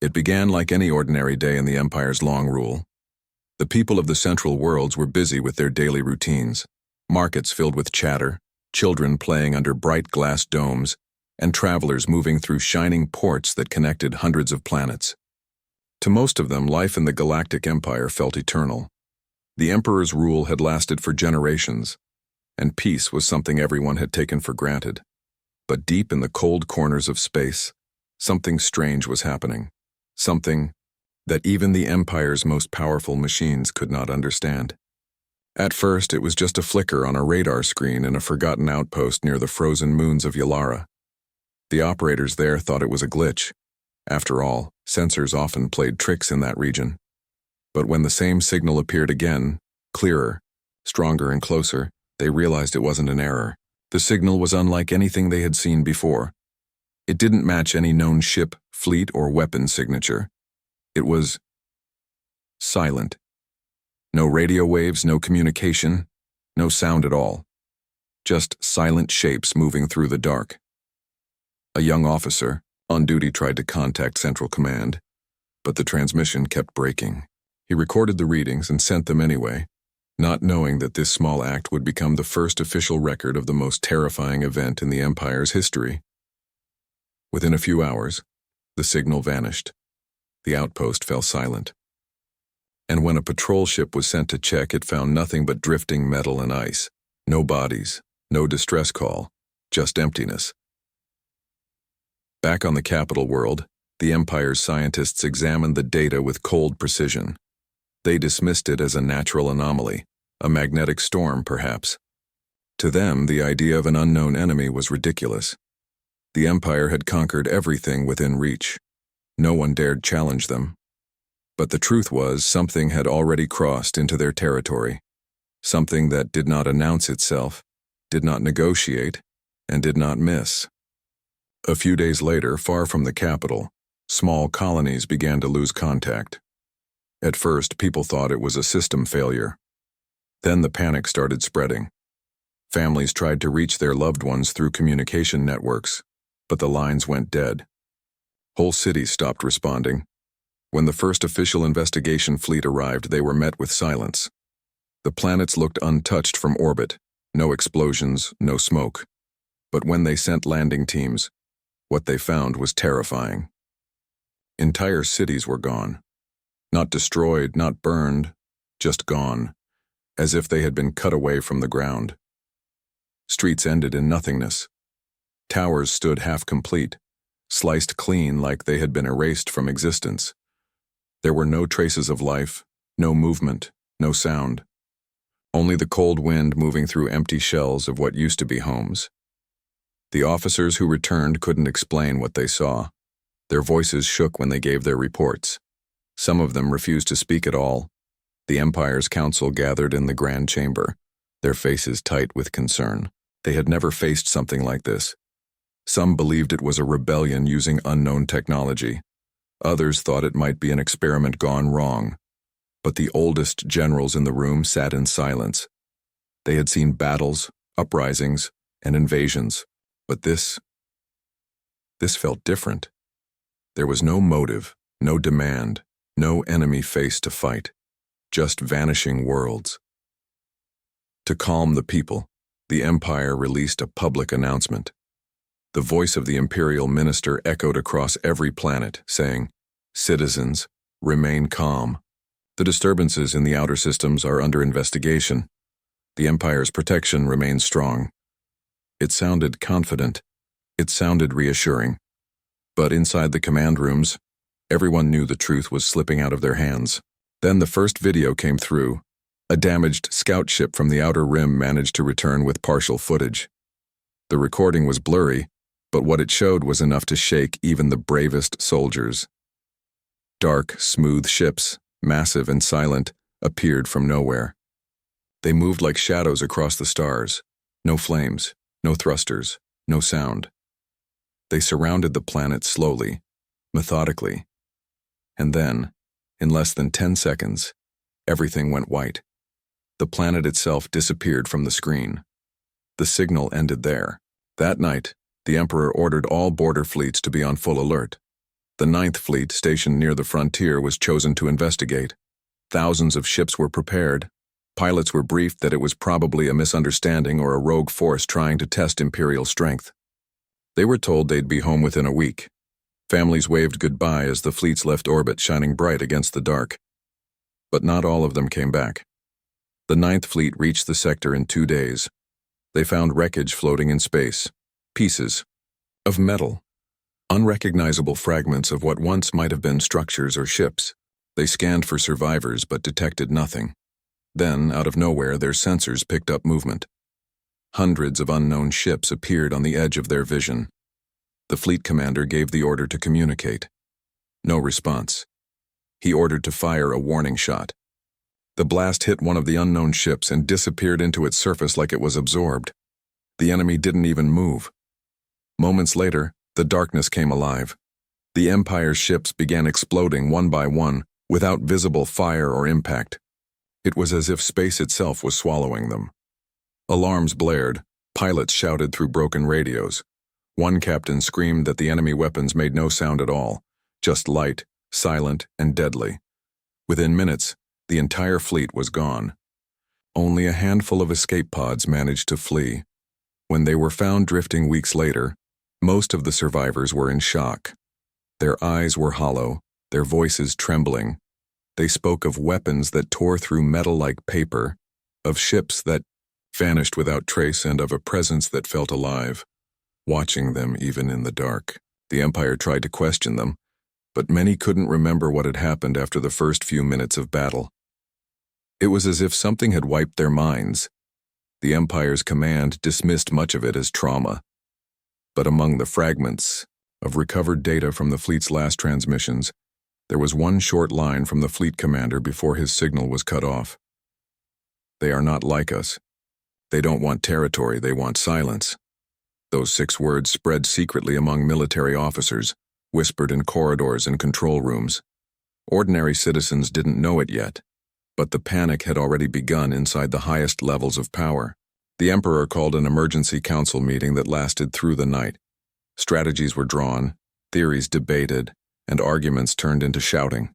It began like any ordinary day in the Empire's long rule. The people of the Central Worlds were busy with their daily routines, markets filled with chatter, children playing under bright glass domes, and travelers moving through shining ports that connected hundreds of planets. To most of them, life in the Galactic Empire felt eternal. The Emperor's rule had lasted for generations, and peace was something everyone had taken for granted. But deep in the cold corners of space, something strange was happening. Something that even the Empire's most powerful machines could not understand. At first, it was just a flicker on a radar screen in a forgotten outpost near the frozen moons of Yalara. The operators there thought it was a glitch. After all, sensors often played tricks in that region. But when the same signal appeared again, clearer, stronger and closer, they realized it wasn't an error. The signal was unlike anything they had seen before. It didn't match any known ship, fleet, or weapon signature. It was silent. No radio waves, no communication, no sound at all. Just silent shapes moving through the dark. A young officer, on duty, tried to contact Central Command, but the transmission kept breaking. He recorded the readings and sent them anyway, not knowing that this small act would become the first official record of the most terrifying event in the Empire's history. Within a few hours, the signal vanished. The outpost fell silent. And when a patrol ship was sent to check, it found nothing but drifting metal and ice. No bodies, no distress call, just emptiness. Back on the capital world, the Empire's scientists examined the data with cold precision. They dismissed it as a natural anomaly, a magnetic storm perhaps. To them, the idea of an unknown enemy was ridiculous. The Empire had conquered everything within reach. No one dared challenge them. But the truth was, something had already crossed into their territory. Something that did not announce itself, did not negotiate, and did not miss. A few days later, far from the capital, small colonies began to lose contact. At first, people thought it was a system failure. Then the panic started spreading. Families tried to reach their loved ones through communication networks, but the lines went dead. Whole cities stopped responding. When the first official investigation fleet arrived, they were met with silence. The planets looked untouched from orbit, no explosions, no smoke. But when they sent landing teams, what they found was terrifying. Entire cities were gone. Not destroyed, not burned, just gone, as if they had been cut away from the ground. Streets ended in nothingness. Towers stood half complete, sliced clean like they had been erased from existence. There were no traces of life, no movement, no sound. Only the cold wind moving through empty shells of what used to be homes. The officers who returned couldn't explain what they saw. Their voices shook when they gave their reports. Some of them refused to speak at all. The Empire's council gathered in the Grand Chamber, their faces tight with concern. They had never faced something like this. Some believed it was a rebellion using unknown technology. Others thought it might be an experiment gone wrong. But the oldest generals in the room sat in silence. They had seen battles, uprisings, and invasions. But this felt different. There was no motive, no demand, no enemy face to fight. Just vanishing worlds. To calm the people, the Empire released a public announcement. The voice of the Imperial Minister echoed across every planet, saying, "Citizens, remain calm. The disturbances in the outer systems are under investigation. The Empire's protection remains strong." It sounded confident. It sounded reassuring. But inside the command rooms, everyone knew the truth was slipping out of their hands. Then the first video came through. A damaged scout ship from the Outer Rim managed to return with partial footage. The recording was blurry, but what it showed was enough to shake even the bravest soldiers. Dark, smooth ships, massive and silent, appeared from nowhere. They moved like shadows across the stars. No flames, no thrusters, no sound. They surrounded the planet slowly, methodically. And then, in less than 10 seconds, everything went white. The planet itself disappeared from the screen. The signal ended there. That night, the Emperor ordered all border fleets to be on full alert. The Ninth Fleet, stationed near the frontier, was chosen to investigate. Thousands of ships were prepared. Pilots were briefed that it was probably a misunderstanding or a rogue force trying to test Imperial strength. They were told they'd be home within a week. Families waved goodbye as the fleets left orbit, shining bright against the dark. But not all of them came back. The Ninth Fleet reached the sector in 2 days. They found wreckage floating in space, pieces of metal, unrecognizable fragments of what once might have been structures or ships. They scanned for survivors but detected nothing. Then, out of nowhere, their sensors picked up movement. Hundreds of unknown ships appeared on the edge of their vision. The fleet commander gave the order to communicate. No response. He ordered to fire a warning shot. The blast hit one of the unknown ships and disappeared into its surface like it was absorbed. The enemy didn't even move. Moments later, the darkness came alive. The Empire's ships began exploding one by one, without visible fire or impact. It was as if space itself was swallowing them. Alarms blared. Pilots shouted through broken radios. One captain screamed that the enemy weapons made no sound at all, just light, silent, and deadly. Within minutes, the entire fleet was gone. Only a handful of escape pods managed to flee. When they were found drifting weeks later, most of the survivors were in shock. Their eyes were hollow, their voices trembling. They spoke of weapons that tore through metal like paper, of ships that vanished without trace, and of a presence that felt alive, watching them even in the dark. The Empire tried to question them, but many couldn't remember what had happened after the first few minutes of battle. It was as if something had wiped their minds. The Empire's command dismissed much of it as trauma. But among the fragments of recovered data from the fleet's last transmissions, there was one short line from the fleet commander before his signal was cut off. "They are not like us. They don't want territory, they want silence." Those 6 words spread secretly among military officers, whispered in corridors and control rooms. Ordinary citizens didn't know it yet, but the panic had already begun inside the highest levels of power. The Emperor called an emergency council meeting that lasted through the night. Strategies were drawn, theories debated, and arguments turned into shouting.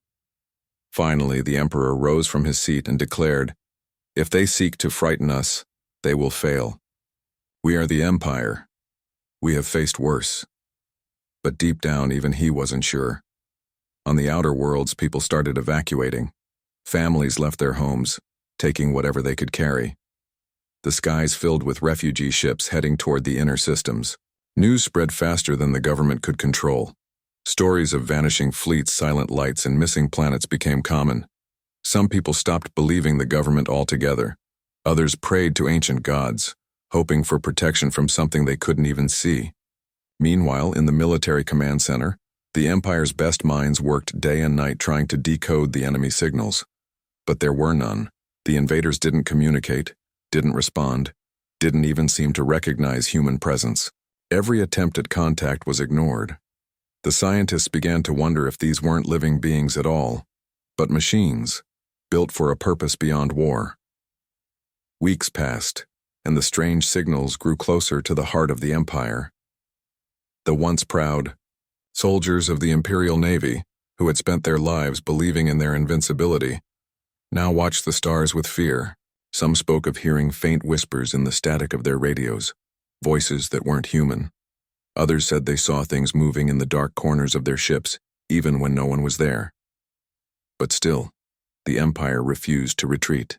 Finally, the Emperor rose from his seat and declared, "If they seek to frighten us, they will fail. We are the Empire. We have faced worse." But deep down, even he wasn't sure. On the outer worlds, people started evacuating. Families left their homes, taking whatever they could carry. The skies filled with refugee ships heading toward the inner systems. News spread faster than the government could control. Stories of vanishing fleets, silent lights, and missing planets became common. Some people stopped believing the government altogether. Others prayed to ancient gods, hoping for protection from something they couldn't even see. Meanwhile, in the military command center, the Empire's best minds worked day and night trying to decode the enemy signals. But there were none. The invaders didn't communicate, didn't respond, didn't even seem to recognize human presence. Every attempt at contact was ignored. The scientists began to wonder if these weren't living beings at all, but machines, built for a purpose beyond war. Weeks passed, and the strange signals grew closer to the heart of the Empire. The once proud soldiers of the Imperial Navy, who had spent their lives believing in their invincibility, now watched the stars with fear. Some spoke of hearing faint whispers in the static of their radios, voices that weren't human. Others said they saw things moving in the dark corners of their ships, even when no one was there. But still, the Empire refused to retreat.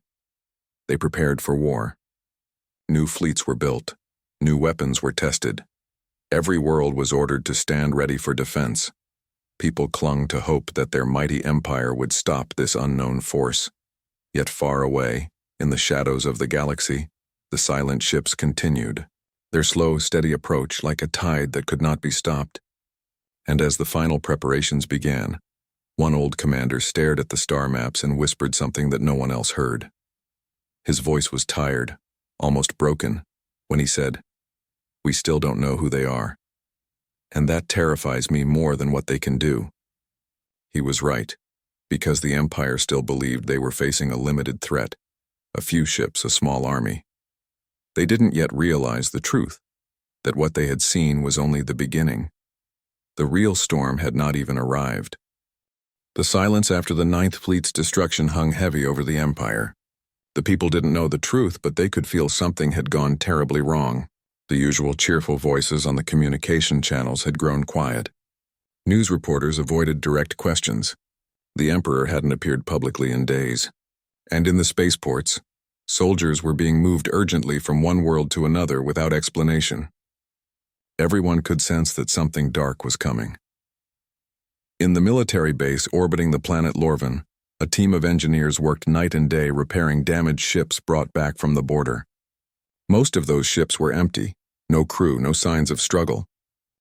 They prepared for war. New fleets were built. New weapons were tested. Every world was ordered to stand ready for defense. People clung to hope that their mighty empire would stop this unknown force. Yet far away, in the shadows of the galaxy, the silent ships continued, their slow, steady approach like a tide that could not be stopped. And as the final preparations began, one old commander stared at the star maps and whispered something that no one else heard. His voice was tired, almost broken, when he said, "We still don't know who they are. And that terrifies me more than what they can do." He was right, because the Empire still believed they were facing a limited threat, a few ships, a small army. They didn't yet realize the truth, that what they had seen was only the beginning. The real storm had not even arrived. The silence after the Ninth Fleet's destruction hung heavy over the Empire. The people didn't know the truth, but they could feel something had gone terribly wrong. The usual cheerful voices on the communication channels had grown quiet. News reporters avoided direct questions. The Emperor hadn't appeared publicly in days. And in the spaceports, soldiers were being moved urgently from one world to another without explanation. Everyone could sense that something dark was coming. In the military base orbiting the planet Lorvan, a team of engineers worked night and day repairing damaged ships brought back from the border. Most of those ships were empty, no crew, no signs of struggle,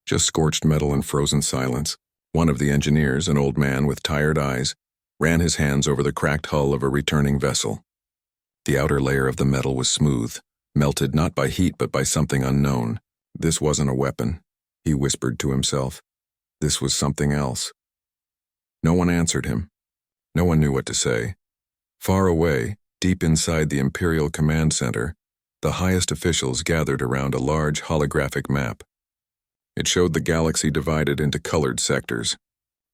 just scorched metal and frozen silence. One of the engineers, an old man with tired eyes, ran his hands over the cracked hull of a returning vessel. The outer layer of the metal was smooth, melted not by heat but by something unknown. This wasn't a weapon, he whispered to himself. This was something else. No one answered him. No one knew what to say. Far away, deep inside the Imperial Command Center, the highest officials gathered around a large holographic map. It showed the galaxy divided into colored sectors.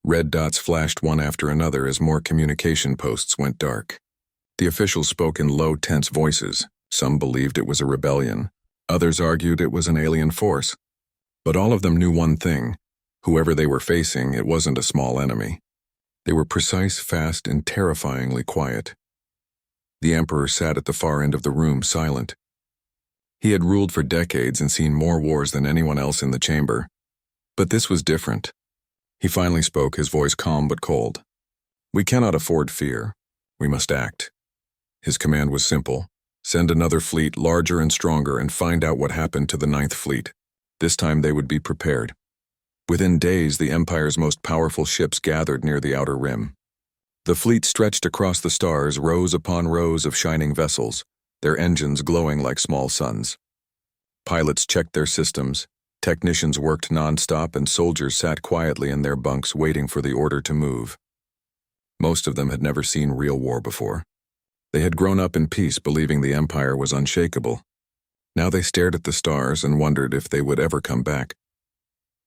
Red dots flashed one after another as more communication posts went dark. The officials spoke in low, tense voices. Some believed it was a rebellion. Others argued it was an alien force. But all of them knew one thing. Whoever they were facing, it wasn't a small enemy. They were precise, fast, and terrifyingly quiet. The Emperor sat at the far end of the room, silent. He had ruled for decades and seen more wars than anyone else in the chamber. But this was different. He finally spoke, his voice calm but cold. We cannot afford fear. We must act. His command was simple. Send another fleet, larger and stronger, and find out what happened to the Ninth Fleet. This time they would be prepared. Within days, the Empire's most powerful ships gathered near the outer rim. The fleet stretched across the stars, rows upon rows of shining vessels, their engines glowing like small suns. Pilots checked their systems, technicians worked non-stop, and soldiers sat quietly in their bunks waiting for the order to move. Most of them had never seen real war before. They had grown up in peace, believing the Empire was unshakable. Now they stared at the stars and wondered if they would ever come back.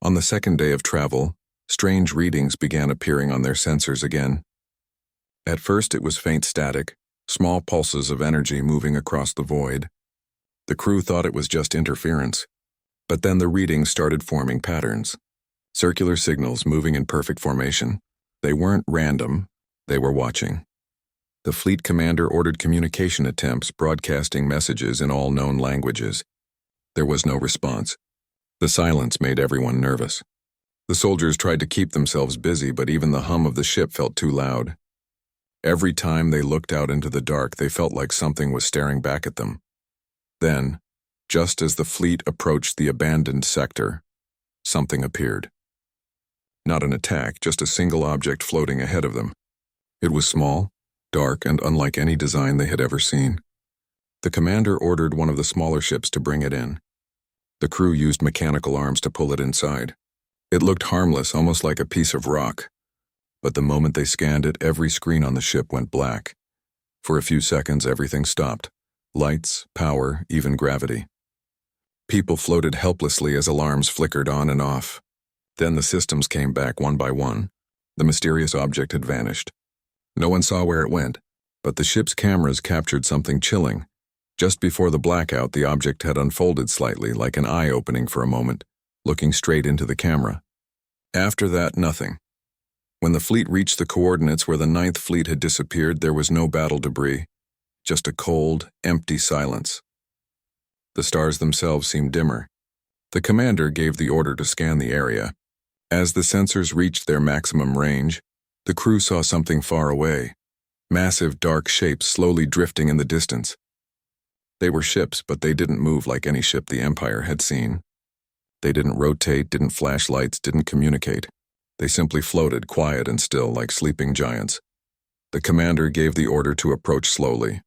On the second day of travel, strange readings began appearing on their sensors again. At first it was faint static, small pulses of energy moving across the void. The crew thought it was just interference. But then the readings started forming patterns. Circular signals moving in perfect formation. They weren't random, they were watching. The fleet commander ordered communication attempts, broadcasting messages in all known languages. There was no response. The silence made everyone nervous. The soldiers tried to keep themselves busy, but even the hum of the ship felt too loud. Every time they looked out into the dark, they felt like something was staring back at them. Then, just as the fleet approached the abandoned sector, something appeared. Not an attack, just a single object floating ahead of them. It was small, dark, and unlike any design they had ever seen. The commander ordered one of the smaller ships to bring it in. The crew used mechanical arms to pull it inside. It looked harmless, almost like a piece of rock. But the moment they scanned it, every screen on the ship went black. For a few seconds, everything stopped. Lights, power, even gravity. People floated helplessly as alarms flickered on and off. Then the systems came back one by one. The mysterious object had vanished. No one saw where it went, but the ship's cameras captured something chilling. Just before the blackout, the object had unfolded slightly, like an eye opening for a moment, looking straight into the camera. After that, nothing. When the fleet reached the coordinates where the Ninth Fleet had disappeared, there was no battle debris, just a cold, empty silence. The stars themselves seemed dimmer. The commander gave the order to scan the area. As the sensors reached their maximum range, the crew saw something far away, massive dark shapes slowly drifting in the distance. They were ships, but they didn't move like any ship the Empire had seen. They didn't rotate, didn't flash lights, didn't communicate. They simply floated, quiet and still, like sleeping giants. The commander gave the order to approach slowly.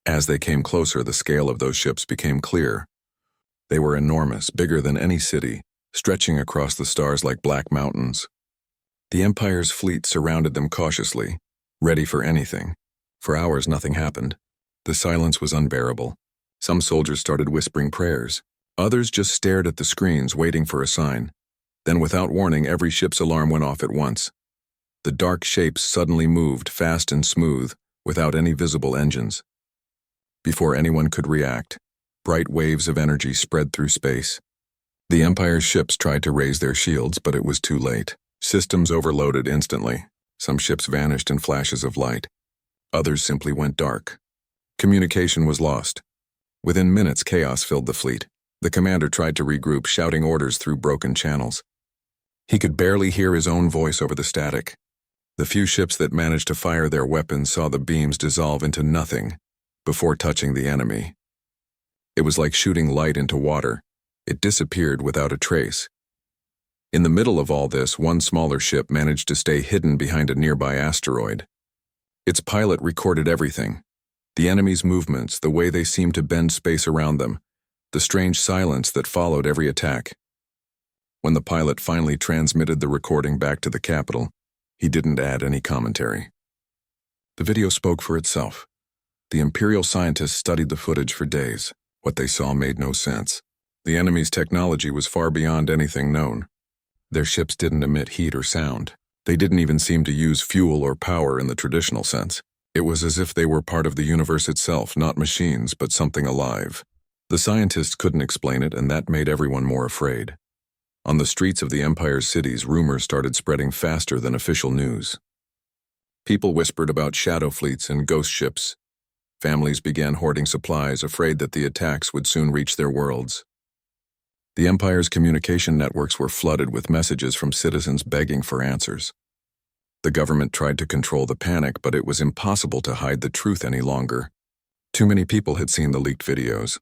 As they came closer, the scale of those ships became clear. They were enormous, bigger than any city, stretching across the stars like black mountains. The Empire's fleet surrounded them cautiously, ready for anything. For hours, nothing happened. The silence was unbearable. Some soldiers started whispering prayers. Others just stared at the screens, waiting for a sign. Then without warning, every ship's alarm went off at once. The dark shapes suddenly moved, fast and smooth, without any visible engines. Before anyone could react, bright waves of energy spread through space. The Empire's ships tried to raise their shields, but it was too late. Systems overloaded instantly. Some ships vanished in flashes of light. Others simply went dark. Communication was lost. Within minutes, chaos filled the fleet. The commander tried to regroup, shouting orders through broken channels. He could barely hear his own voice over the static. The few ships that managed to fire their weapons saw the beams dissolve into nothing before touching the enemy. It was like shooting light into water. It disappeared without a trace. In the middle of all this, one smaller ship managed to stay hidden behind a nearby asteroid. Its pilot recorded everything. The enemy's movements, the way they seemed to bend space around them, the strange silence that followed every attack. When the pilot finally transmitted the recording back to the capital, he didn't add any commentary. The video spoke for itself. The Imperial scientists studied the footage for days. What they saw made no sense. The enemy's technology was far beyond anything known. Their ships didn't emit heat or sound. They didn't even seem to use fuel or power in the traditional sense. It was as if they were part of the universe itself, not machines, but something alive. The scientists couldn't explain it, and that made everyone more afraid. On the streets of the Empire's cities, rumors started spreading faster than official news. People whispered about shadow fleets and ghost ships. Families began hoarding supplies, afraid that the attacks would soon reach their worlds. The Empire's communication networks were flooded with messages from citizens begging for answers. The government tried to control the panic, but it was impossible to hide the truth any longer. Too many people had seen the leaked videos.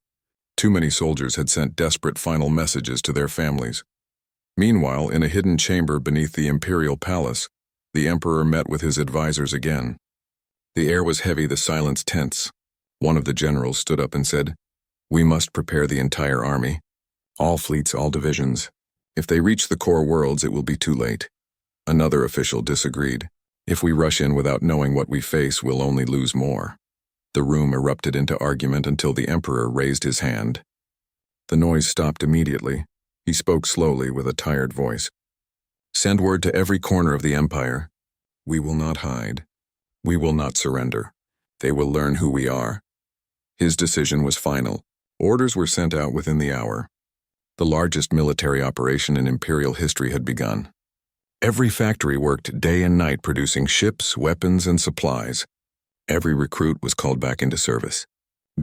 Too many soldiers had sent desperate final messages to their families. Meanwhile, in a hidden chamber beneath the Imperial Palace, the Emperor met with his advisors again. The air was heavy, the silence tense. One of the generals stood up and said, "We must prepare the entire army. All fleets, all divisions. If they reach the core worlds, it will be too late." Another official disagreed. "If we rush in without knowing what we face, we'll only lose more." The room erupted into argument until the Emperor raised his hand. The noise stopped immediately. He spoke slowly with a tired voice. "Send word to every corner of the Empire. We will not hide. We will not surrender. They will learn who we are." His decision was final. Orders were sent out within the hour. The largest military operation in Imperial history had begun. Every factory worked day and night producing ships, weapons, and supplies. Every recruit was called back into service.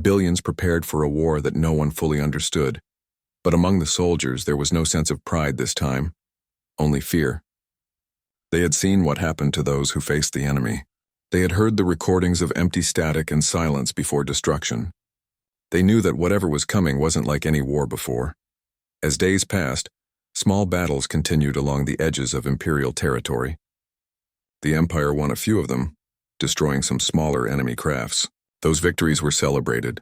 Billions prepared for a war that no one fully understood. But among the soldiers, there was no sense of pride this time, only fear. They had seen what happened to those who faced the enemy. They had heard the recordings of empty static and silence before destruction. They knew that whatever was coming wasn't like any war before. As days passed, small battles continued along the edges of Imperial territory. The Empire won a few of them, destroying some smaller enemy crafts. Those victories were celebrated,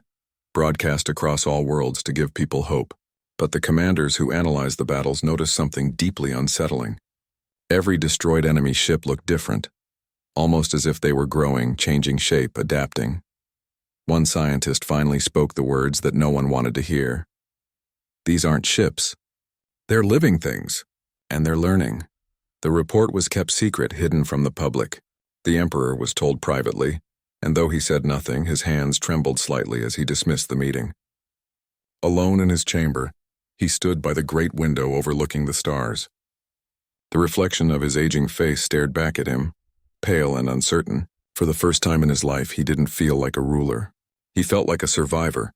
broadcast across all worlds to give people hope. But the commanders who analyzed the battles noticed something deeply unsettling. Every destroyed enemy ship looked different, almost as if they were growing, changing shape, adapting. One scientist finally spoke the words that no one wanted to hear. "These aren't ships. They're living things, and they're learning." The report was kept secret, hidden from the public. The Emperor was told privately, and though he said nothing, his hands trembled slightly as he dismissed the meeting. Alone in his chamber, he stood by the great window overlooking the stars. The reflection of his aging face stared back at him, pale and uncertain. For the first time in his life, he didn't feel like a ruler. He felt like a survivor.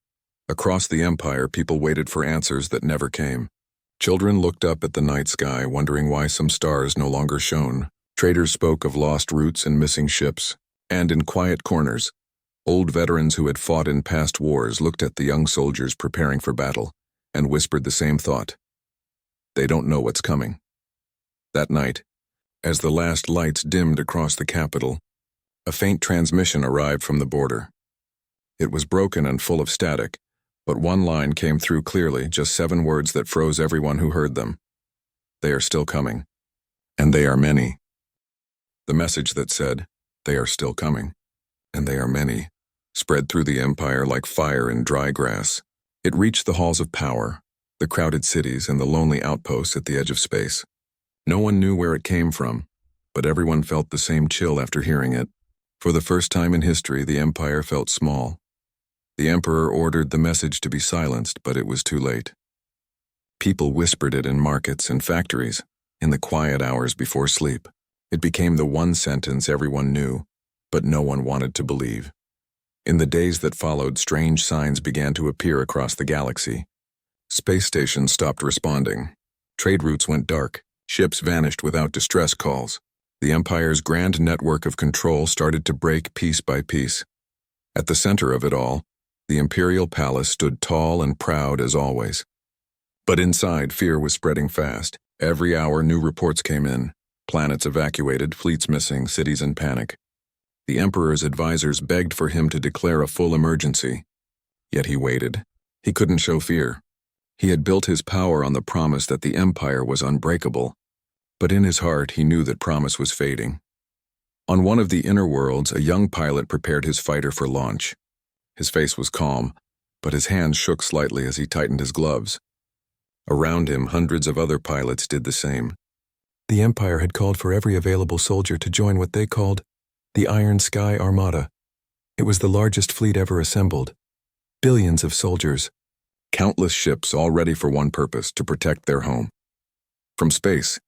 Across the Empire, people waited for answers that never came. Children looked up at the night sky, wondering why some stars no longer shone. Traders spoke of lost routes and missing ships. And in quiet corners, old veterans who had fought in past wars looked at the young soldiers preparing for battle and whispered the same thought. They don't know what's coming. That night, as the last lights dimmed across the capital, a faint transmission arrived from the border. It was broken and full of static, but one line came through clearly, just 7 words that froze everyone who heard them. "They are still coming. And they are many." The message that said, "They are still coming, and they are many," spread through the Empire like fire in dry grass. It reached the halls of power, the crowded cities, and the lonely outposts at the edge of space. No one knew where it came from, but everyone felt the same chill after hearing it. For the first time in history, the Empire felt small. The Emperor ordered the message to be silenced, but it was too late. People whispered it in markets and factories, in the quiet hours before sleep. It became the one sentence everyone knew, but no one wanted to believe. In the days that followed, strange signs began to appear across the galaxy. Space stations stopped responding. Trade routes went dark. Ships vanished without distress calls. The Empire's grand network of control started to break piece by piece. At the center of it all, the Imperial Palace stood tall and proud as always. But inside, fear was spreading fast. Every hour, new reports came in. Planets evacuated, fleets missing, cities in panic. The Emperor's advisors begged for him to declare a full emergency. Yet he waited. He couldn't show fear. He had built his power on the promise that the Empire was unbreakable. But in his heart, he knew that promise was fading. On one of the inner worlds, a young pilot prepared his fighter for launch. His face was calm, but his hands shook slightly as he tightened his gloves. Around him, hundreds of other pilots did the same. The Empire had called for every available soldier to join what they called the Iron Sky Armada. It was the largest fleet ever assembled. Billions of soldiers. Countless ships all ready for one purpose, to protect their home. From space,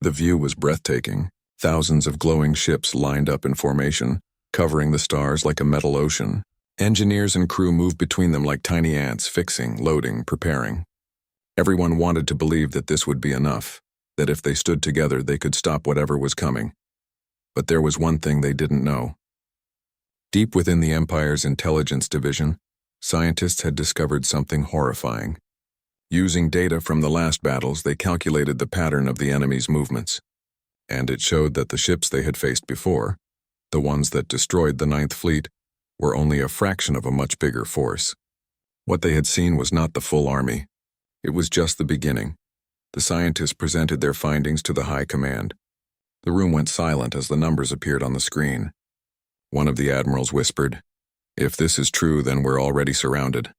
the view was breathtaking. Thousands of glowing ships lined up in formation, covering the stars like a metal ocean. Engineers and crew moved between them like tiny ants, fixing, loading, preparing. Everyone wanted to believe that this would be enough, that if they stood together they could stop whatever was coming. But there was one thing they didn't know. Deep within the Empire's intelligence division, scientists had discovered something horrifying. Using data from the last battles, they calculated the pattern of the enemy's movements. And it showed that the ships they had faced before, the ones that destroyed the Ninth Fleet, were only a fraction of a much bigger force. What they had seen was not the full army. It was just the beginning. The scientists presented their findings to the High Command. The room went silent as the numbers appeared on the screen. One of the admirals whispered, "If this is true, then we're already surrounded."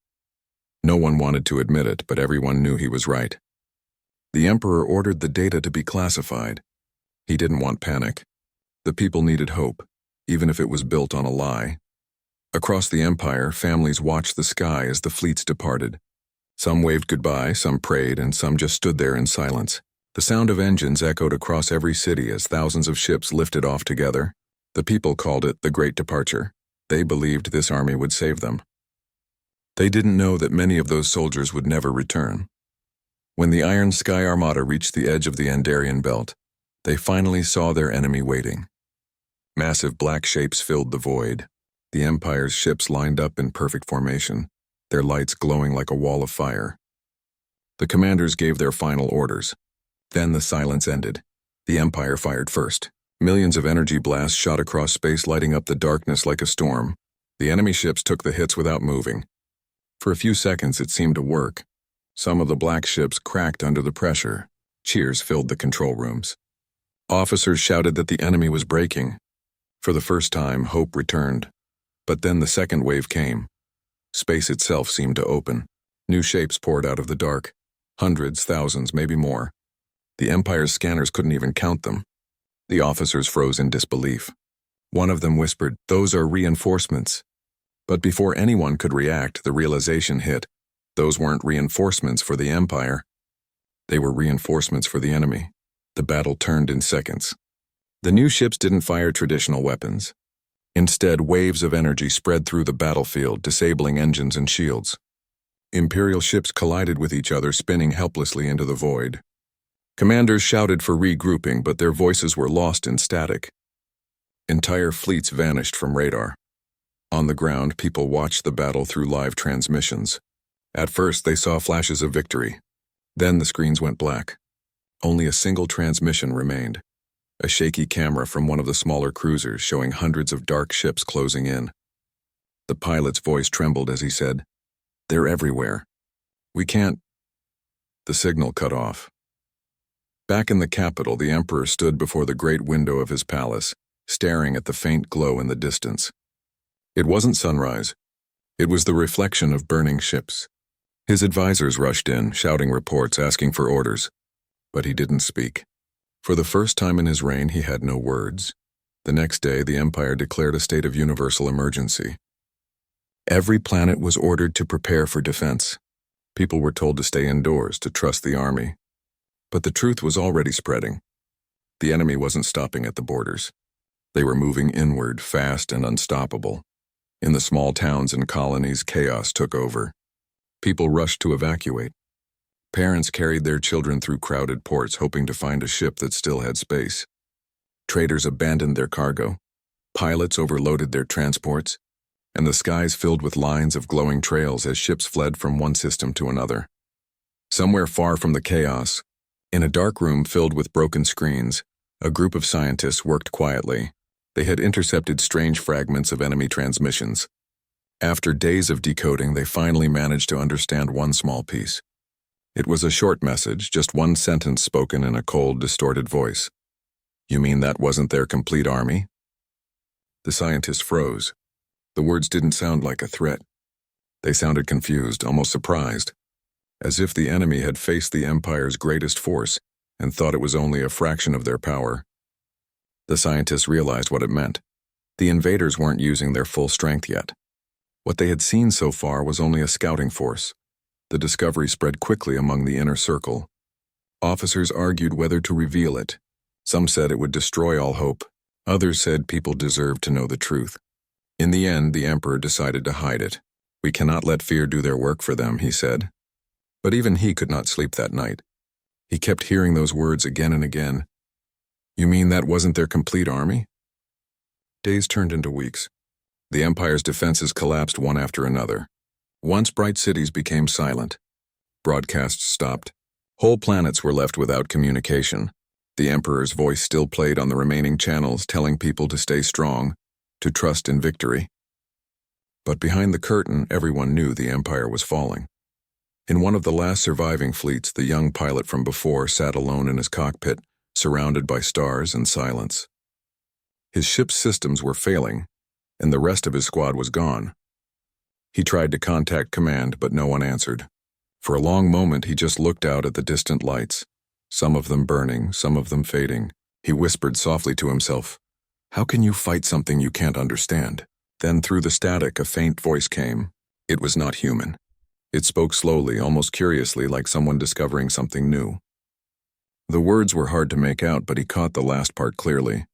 No one wanted to admit it, but everyone knew he was right. The Emperor ordered the data to be classified. He didn't want panic. The people needed hope, even if it was built on a lie. Across the Empire, families watched the sky as the fleets departed. Some waved goodbye, some prayed, and some just stood there in silence. The sound of engines echoed across every city as thousands of ships lifted off together. The people called it the Great Departure. They believed this army would save them. They didn't know that many of those soldiers would never return. When the Iron Sky Armada reached the edge of the Andarian belt, they finally saw their enemy waiting. Massive black shapes filled the void. The Empire's ships lined up in perfect formation, their lights glowing like a wall of fire. The commanders gave their final orders. Then the silence ended. The Empire fired first. Millions of energy blasts shot across space, lighting up the darkness like a storm. The enemy ships took the hits without moving. For a few seconds it seemed to work. Some of the black ships cracked under the pressure. Cheers filled the control rooms. Officers shouted that the enemy was breaking. For the first time, hope returned. But then the second wave came. Space itself seemed to open. New shapes poured out of the dark. Hundreds, thousands, maybe more. The Empire's scanners couldn't even count them. The officers froze in disbelief. One of them whispered, "Those are reinforcements." But before anyone could react, the realization hit. Those weren't reinforcements for the Empire. They were reinforcements for the enemy. The battle turned in seconds. The new ships didn't fire traditional weapons. Instead, waves of energy spread through the battlefield, disabling engines and shields. Imperial ships collided with each other, spinning helplessly into the void. Commanders shouted for regrouping, but their voices were lost in static. Entire fleets vanished from radar. On the ground, people watched the battle through live transmissions. At first, they saw flashes of victory. Then the screens went black. Only a single transmission remained. A shaky camera from one of the smaller cruisers showing hundreds of dark ships closing in. The pilot's voice trembled as he said, "They're everywhere. We can't..." The signal cut off. Back in the capital, the Emperor stood before the great window of his palace, staring at the faint glow in the distance. It wasn't sunrise. It was the reflection of burning ships. His advisors rushed in, shouting reports, asking for orders. But he didn't speak. For the first time in his reign, he had no words. The next day, the Empire declared a state of universal emergency. Every planet was ordered to prepare for defense. People were told to stay indoors, to trust the army. But the truth was already spreading. The enemy wasn't stopping at the borders. They were moving inward, fast and unstoppable. In the small towns and colonies, chaos took over. People rushed to evacuate. Parents carried their children through crowded ports, hoping to find a ship that still had space. Traders abandoned their cargo. Pilots overloaded their transports, and the skies filled with lines of glowing trails as ships fled from one system to another. Somewhere far from the chaos, in a dark room filled with broken screens, a group of scientists worked quietly. They had intercepted strange fragments of enemy transmissions. After days of decoding, they finally managed to understand one small piece. It was a short message, just one sentence spoken in a cold, distorted voice. "You mean that wasn't their complete army?" The scientists froze. The words didn't sound like a threat. They sounded confused, almost surprised, as if the enemy had faced the Empire's greatest force and thought it was only a fraction of their power. The scientists realized what it meant. The invaders weren't using their full strength yet. What they had seen so far was only a scouting force. The discovery spread quickly among the inner circle. Officers argued whether to reveal it. Some said it would destroy all hope. Others said people deserved to know the truth. In the end, the Emperor decided to hide it. "We cannot let fear do their work for them," he said. But even he could not sleep that night. He kept hearing those words again and again. "You mean that wasn't their complete army?" Days turned into weeks. The Empire's defenses collapsed one after another. Once bright cities became silent. Broadcasts stopped. Whole planets were left without communication. The Emperor's voice still played on the remaining channels, telling people to stay strong, to trust in victory. But behind the curtain, everyone knew the Empire was falling. In one of the last surviving fleets, the young pilot from before sat alone in his cockpit, surrounded by stars and silence. His ship's systems were failing, and the rest of his squad was gone. He tried to contact command, but no one answered. For a long moment, he just looked out at the distant lights, some of them burning, some of them fading. He whispered softly to himself, "How can you fight something you can't understand?" Then through the static, a faint voice came. It was not human. It spoke slowly, almost curiously, like someone discovering something new. The words were hard to make out, but he caught the last part clearly.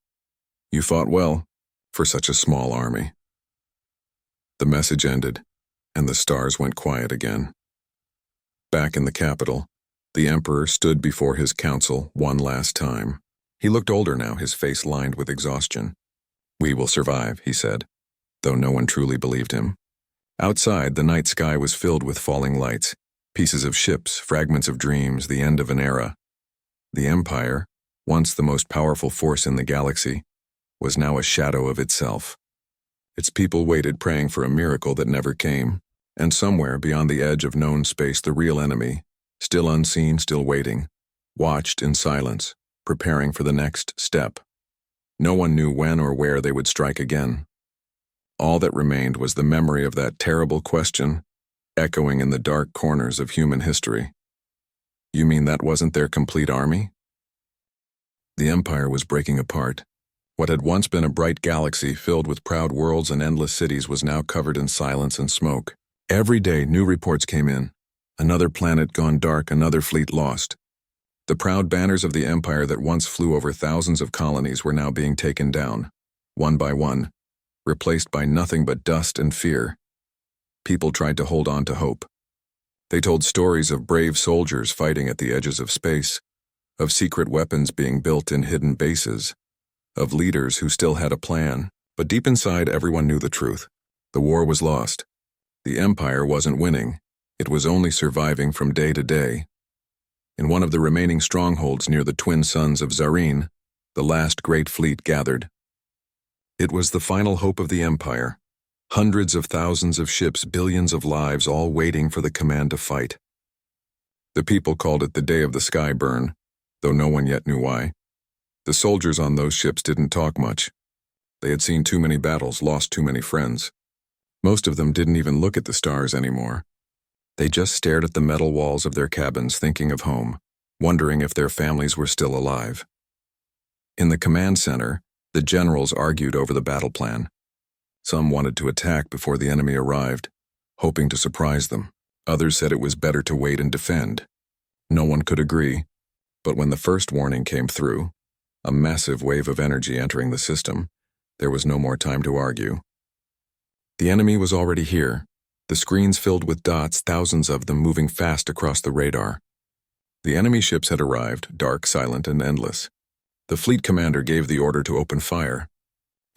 "You fought well, for such a small army." The message ended, and the stars went quiet again. Back in the capital, the Emperor stood before his council one last time. He looked older now, his face lined with exhaustion. "We will survive," he said, though no one truly believed him. Outside, the night sky was filled with falling lights, pieces of ships, fragments of dreams, the end of an era. The Empire, once the most powerful force in the galaxy, was now a shadow of itself. Its people waited, praying for a miracle that never came, and somewhere beyond the edge of known space, the real enemy, still unseen, still waiting, watched in silence, preparing for the next step. No one knew when or where they would strike again. All that remained was the memory of that terrible question, echoing in the dark corners of human history. "You mean that wasn't their complete army?" The Empire was breaking apart. What had once been a bright galaxy filled with proud worlds and endless cities was now covered in silence and smoke. Every day, new reports came in. Another planet gone dark, another fleet lost. The proud banners of the Empire that once flew over thousands of colonies were now being taken down, one by one, replaced by nothing but dust and fear. People tried to hold on to hope. They told stories of brave soldiers fighting at the edges of space, of secret weapons being built in hidden bases, of leaders who still had a plan. But deep inside, everyone knew the truth. The war was lost. The Empire wasn't winning. It was only surviving from day to day. In one of the remaining strongholds near the twin suns of Zareen, the last great fleet gathered. It was the final hope of the Empire. Hundreds of thousands of ships, billions of lives, all waiting for the command to fight. The people called it the Day of the Sky Burn, though no one yet knew why. The soldiers on those ships didn't talk much. They had seen too many battles, lost too many friends. Most of them didn't even look at the stars anymore. They just stared at the metal walls of their cabins, thinking of home, wondering if their families were still alive. In the command center, the generals argued over the battle plan. Some wanted to attack before the enemy arrived, hoping to surprise them. Others said it was better to wait and defend. No one could agree, but when the first warning came through, a massive wave of energy entering the system, there was no more time to argue. The enemy was already here, the screens filled with dots, thousands of them moving fast across the radar. The enemy ships had arrived, dark, silent, and endless. The fleet commander gave the order to open fire.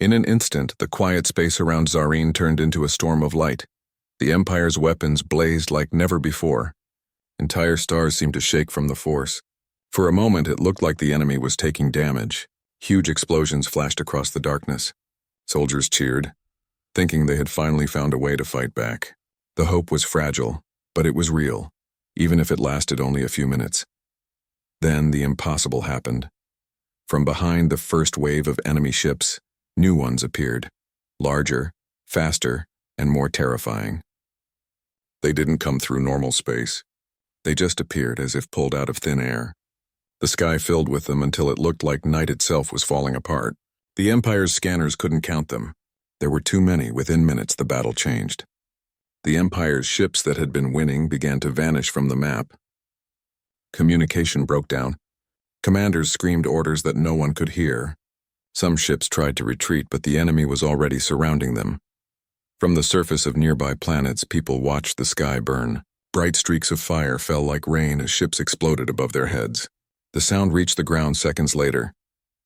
In an instant, the quiet space around Zareen turned into a storm of light. The Empire's weapons blazed like never before. Entire stars seemed to shake from the force. For a moment, it looked like the enemy was taking damage. Huge explosions flashed across the darkness. Soldiers cheered, thinking they had finally found a way to fight back. The hope was fragile, but it was real, even if it lasted only a few minutes. Then the impossible happened. From behind the first wave of enemy ships, new ones appeared, larger, faster, and more terrifying. They didn't come through normal space. They just appeared as if pulled out of thin air. The sky filled with them until it looked like night itself was falling apart. The Empire's scanners couldn't count them. There were too many. Within minutes, the battle changed. The Empire's ships that had been winning began to vanish from the map. Communication broke down. Commanders screamed orders that no one could hear. Some ships tried to retreat, but the enemy was already surrounding them. From the surface of nearby planets, people watched the sky burn. Bright streaks of fire fell like rain as ships exploded above their heads. The sound reached the ground seconds later,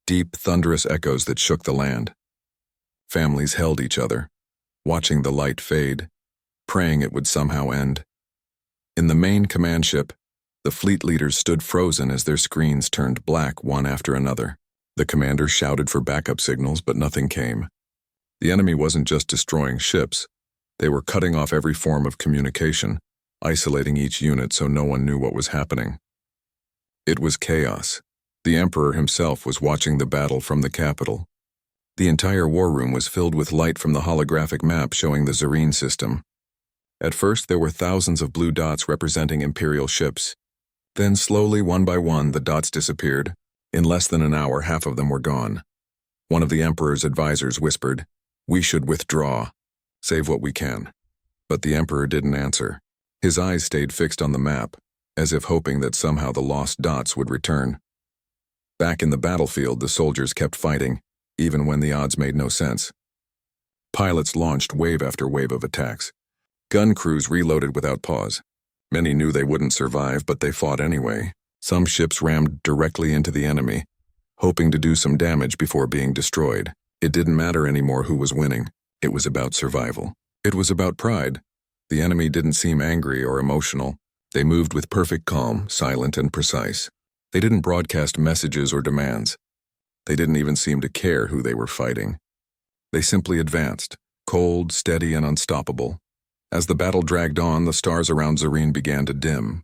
deep, thunderous echoes that shook the land. Families held each other, watching the light fade, praying it would somehow end. In the main command ship, the fleet leaders stood frozen as their screens turned black one after another. The commander shouted for backup signals, but nothing came. The enemy wasn't just destroying ships. They were cutting off every form of communication, isolating each unit so no one knew what was happening. It was chaos. The Emperor himself was watching the battle from the capital. The entire war room was filled with light from the holographic map showing the Zareen system. At first, there were thousands of blue dots representing Imperial ships. Then slowly, one by one, the dots disappeared. In less than an hour, half of them were gone. One of the Emperor's advisors whispered, "We should withdraw. Save what we can." But the Emperor didn't answer. His eyes stayed fixed on the map, as if hoping that somehow the lost dots would return. Back in the battlefield, the soldiers kept fighting, even when the odds made no sense. Pilots launched wave after wave of attacks. Gun crews reloaded without pause. Many knew they wouldn't survive, but they fought anyway. Some ships rammed directly into the enemy, hoping to do some damage before being destroyed. It didn't matter anymore who was winning. It was about survival. It was about pride. The enemy didn't seem angry or emotional. They moved with perfect calm, silent and precise. They didn't broadcast messages or demands. They didn't even seem to care who they were fighting. They simply advanced, cold, steady, and unstoppable. As the battle dragged on, the stars around Zareen began to dim.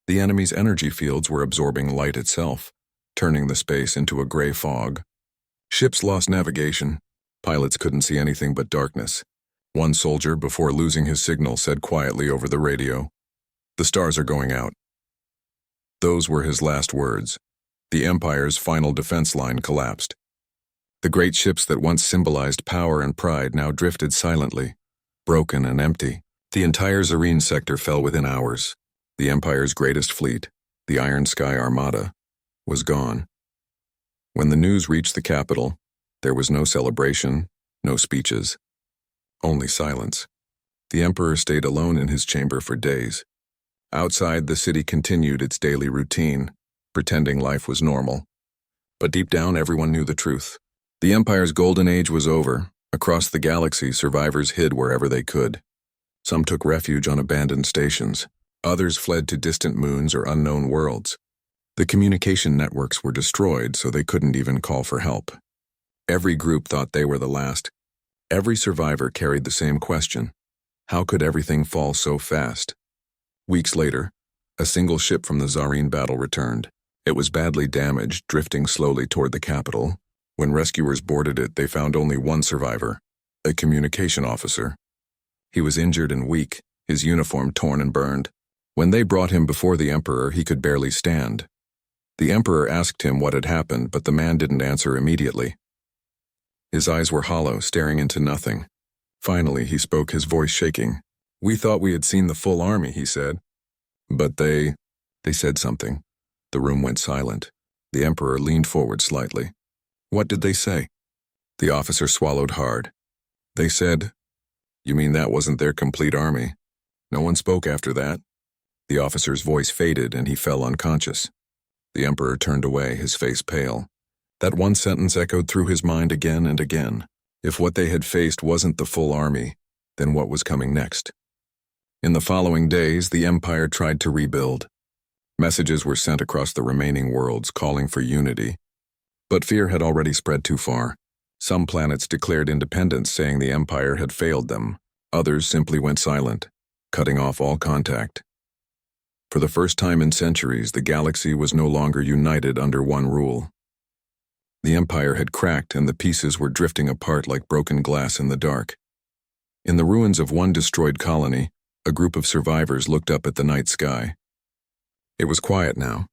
The enemy's energy fields were absorbing light itself, turning the space into a gray fog. Ships lost navigation. Pilots couldn't see anything but darkness. One soldier, before losing his signal, said quietly over the radio, "The stars are going out." Those were his last words. The Empire's final defense line collapsed. The great ships that once symbolized power and pride now drifted silently, broken and empty. The entire Zareen sector fell within hours. The Empire's greatest fleet, the Iron Sky Armada, was gone. When the news reached the capital, there was no celebration, no speeches, only silence. The Emperor stayed alone in his chamber for days. Outside, the city continued its daily routine, pretending life was normal. But deep down, everyone knew the truth. The Empire's golden age was over. Across the galaxy, survivors hid wherever they could. Some took refuge on abandoned stations. Others fled to distant moons or unknown worlds. The communication networks were destroyed, so they couldn't even call for help. Every group thought they were the last. Every survivor carried the same question: how could everything fall so fast? Weeks later, a single ship from the Zareen battle returned. It was badly damaged, drifting slowly toward the capital. When rescuers boarded it, they found only one survivor, a communication officer. He was injured and weak, his uniform torn and burned. When they brought him before the Emperor, he could barely stand. The Emperor asked him what had happened, but the man didn't answer immediately. His eyes were hollow, staring into nothing. Finally, he spoke, his voice shaking. "We thought we had seen the full army," he said. "But they said something." The room went silent. The Emperor leaned forward slightly. "What did they say?" The officer swallowed hard. "They said, 'You mean that wasn't their complete army?'" No one spoke after that. The officer's voice faded and he fell unconscious. The Emperor turned away, his face pale. That one sentence echoed through his mind again and again. If what they had faced wasn't the full army, then what was coming next? In the following days, the Empire tried to rebuild. Messages were sent across the remaining worlds calling for unity. But fear had already spread too far. Some planets declared independence, saying the Empire had failed them. Others simply went silent, cutting off all contact. For the first time in centuries, the galaxy was no longer united under one rule. The Empire had cracked and the pieces were drifting apart like broken glass in the dark. In the ruins of one destroyed colony, a group of survivors looked up at the night sky. It was quiet now,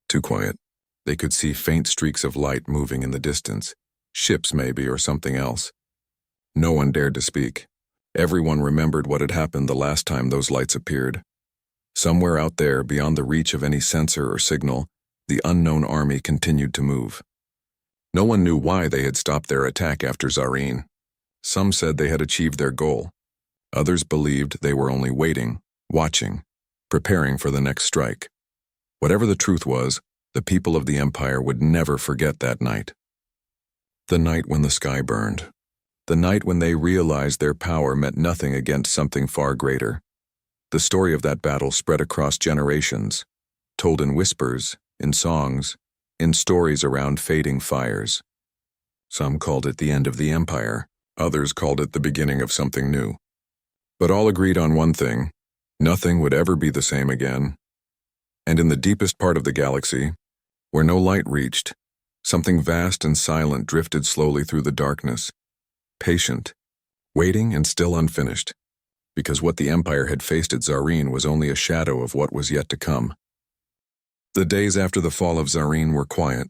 too quiet. They could see faint streaks of light moving in the distance, ships maybe or something else. No one dared to speak. Everyone remembered what had happened the last time those lights appeared. Somewhere out there, beyond the reach of any sensor or signal, the unknown army continued to move. No one knew why they had stopped their attack after Zareen. Some said they had achieved their goal. Others believed they were only waiting, watching, preparing for the next strike. Whatever the truth was, the people of the Empire would never forget that night. The night when the sky burned. The night when they realized their power meant nothing against something far greater. The story of that battle spread across generations, told in whispers, in songs, in stories around fading fires. Some called it the end of the Empire, others called it the beginning of something new. But all agreed on one thing: nothing would ever be the same again. And in the deepest part of the galaxy, where no light reached, something vast and silent drifted slowly through the darkness, patient, waiting and still unfinished. Because what the Empire had faced at Zareen was only a shadow of what was yet to come. The days after the fall of Zareen were quiet,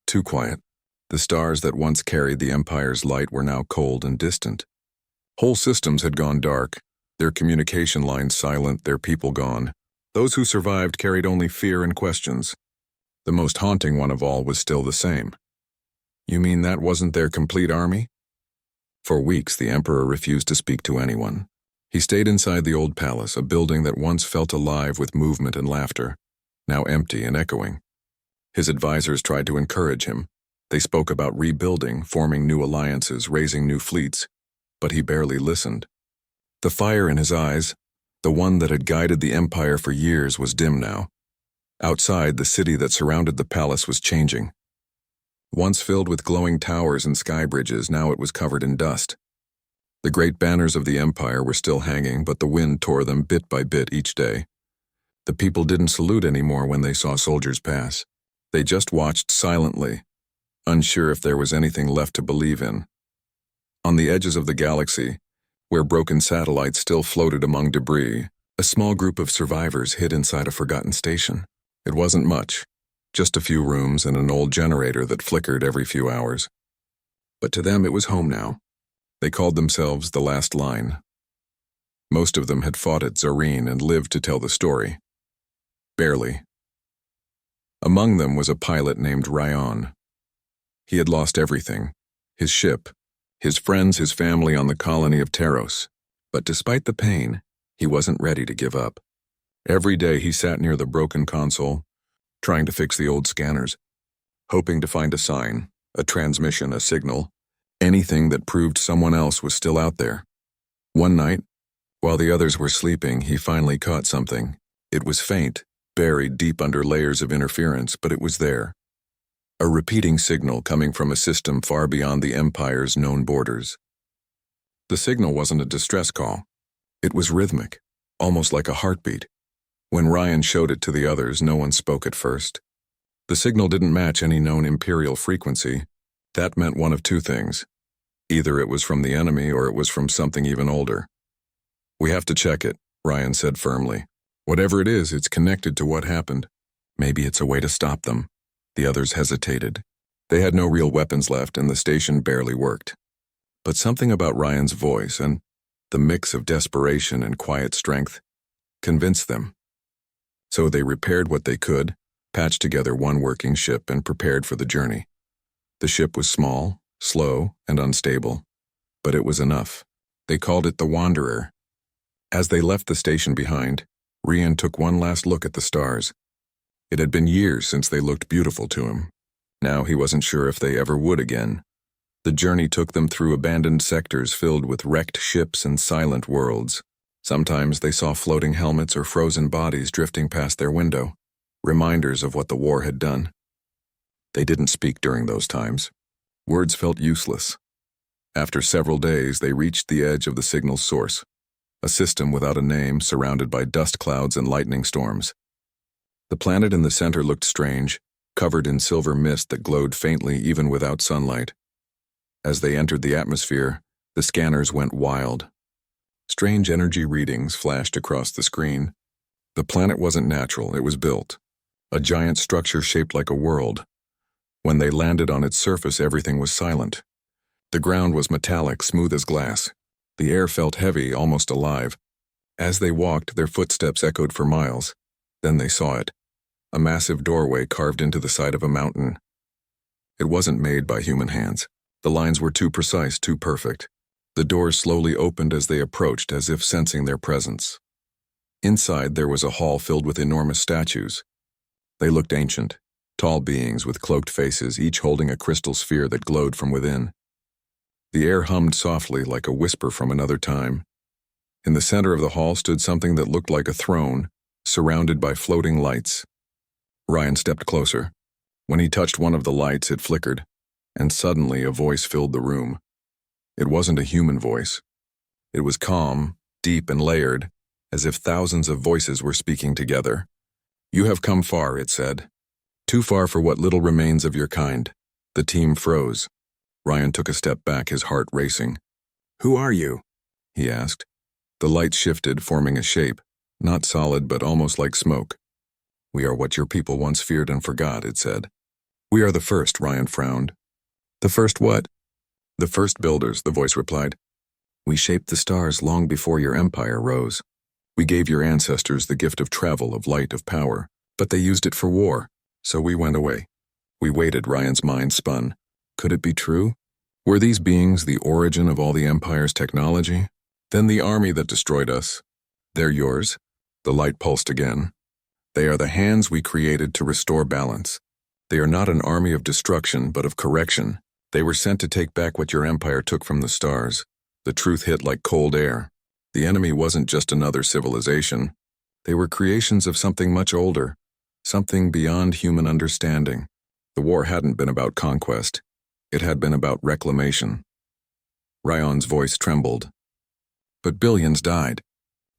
too quiet. The stars that once carried the Empire's light were now cold and distant. Whole systems had gone dark, their communication lines silent, their people gone. Those who survived carried only fear and questions. The most haunting one of all was still the same. "You mean that wasn't their complete army?" For weeks, the Emperor refused to speak to anyone. He stayed inside the old palace, a building that once felt alive with movement and laughter, now empty and echoing. His advisors tried to encourage him. They spoke about rebuilding, forming new alliances, raising new fleets, but he barely listened. The fire in his eyes, the one that had guided the Empire for years, was dim now. Outside, the city that surrounded the palace was changing. Once filled with glowing towers and sky bridges, now it was covered in dust. The great banners of the Empire were still hanging, but the wind tore them bit by bit each day. The people didn't salute anymore when they saw soldiers pass. They just watched silently, unsure if there was anything left to believe in. On the edges of the galaxy, where broken satellites still floated among debris, a small group of survivors hid inside a forgotten station. It wasn't much, just a few rooms and an old generator that flickered every few hours. But to them it was home now. They called themselves the Last Line. Most of them had fought at Zareen and lived to tell the story. Barely. Among them was a pilot named Ryan. He had lost everything: his ship, his friends, his family on the colony of Taros. But despite the pain, he wasn't ready to give up. Every day he sat near the broken console, trying to fix the old scanners, hoping to find a sign, a transmission, a signal, anything that proved someone else was still out there. One night, while the others were sleeping, he finally caught something. It was faint, buried deep under layers of interference, but it was there. A repeating signal coming from a system far beyond the Empire's known borders. The signal wasn't a distress call. It was rhythmic, almost like a heartbeat. When Ryan showed it to the others, no one spoke at first. The signal didn't match any known Imperial frequency. That meant one of two things. Either it was from the enemy or it was from something even older. "We have to check it," Ryan said firmly. "Whatever it is, it's connected to what happened. Maybe it's a way to stop them." The others hesitated. They had no real weapons left and the station barely worked. But something about Ryan's voice and the mix of desperation and quiet strength convinced them. So they repaired what they could, patched together one working ship and prepared for the journey. The ship was small, slow, and unstable, but it was enough. They called it the Wanderer. As they left the station behind, Ryan took one last look at the stars. It had been years since they looked beautiful to him. Now he wasn't sure if they ever would again. The journey took them through abandoned sectors filled with wrecked ships and silent worlds. Sometimes they saw floating helmets or frozen bodies drifting past their window, reminders of what the war had done. They didn't speak during those times. Words felt useless. After several days, they reached the edge of the signal's source, a system without a name surrounded by dust clouds and lightning storms. The planet in the center looked strange, covered in silver mist that glowed faintly even without sunlight. As they entered the atmosphere, the scanners went wild. Strange energy readings flashed across the screen. The planet wasn't natural, it was built. A giant structure shaped like a world. When they landed on its surface, everything was silent. The ground was metallic, smooth as glass. The air felt heavy, almost alive. As they walked, their footsteps echoed for miles. Then they saw it. A massive doorway carved into the side of a mountain. It wasn't made by human hands. The lines were too precise, too perfect. The doors slowly opened as they approached, as if sensing their presence. Inside, there was a hall filled with enormous statues. They looked ancient, tall beings with cloaked faces, each holding a crystal sphere that glowed from within. The air hummed softly like a whisper from another time. In the center of the hall stood something that looked like a throne, surrounded by floating lights. Ryan stepped closer. When he touched one of the lights, it flickered, and suddenly a voice filled the room. It wasn't a human voice. It was calm, deep, and layered, as if thousands of voices were speaking together. "You have come far," it said. "Too far for what little remains of your kind." The team froze. Ryan took a step back, his heart racing. "Who are you?" he asked. The light shifted, forming a shape, not solid but almost like smoke. "We are what your people once feared and forgot," it said. "We are the first," Ryan frowned. "The first what?" "The first builders," the voice replied. "We shaped the stars long before your empire rose. We gave your ancestors the gift of travel, of light, of power, but they used it for war, so we went away." We waited, Ryan's mind spun. Could it be true? Were these beings the origin of all the Empire's technology? Then the army that destroyed us. They're yours? The light pulsed again. They are the hands we created to restore balance. They are not an army of destruction, but of correction. They were sent to take back what your Empire took from the stars. The truth hit like cold air. The enemy wasn't just another civilization. They were creations of something much older, something beyond human understanding. The war hadn't been about conquest. It had been about reclamation. Ryan's voice trembled. "But billions died.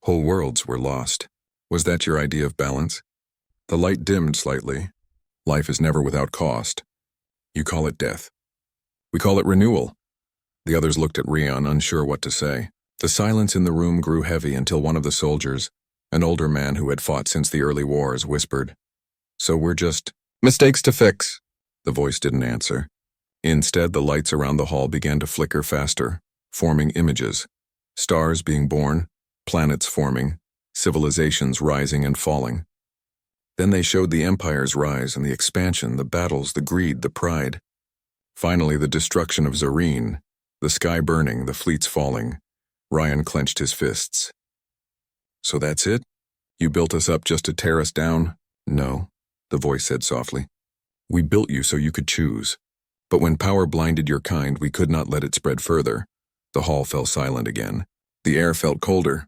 Whole worlds were lost. Was that your idea of balance?" The light dimmed slightly. "Life is never without cost. You call it death. We call it renewal." The others looked at Ryan, unsure what to say. The silence in the room grew heavy until one of the soldiers, an older man who had fought since the early wars, whispered, "So we're just mistakes to fix." The voice didn't answer. Instead, the lights around the hall began to flicker faster, forming images. Stars being born, planets forming, civilizations rising and falling. Then they showed the Empire's rise and the expansion, the battles, the greed, the pride. Finally, the destruction of Zareen, the sky burning, the fleets falling. Ryan clenched his fists. "So that's it? You built us up just to tear us down?" "No," the voice said softly. "We built you so you could choose. But when power blinded your kind, we could not let it spread further." The hall fell silent again. The air felt colder.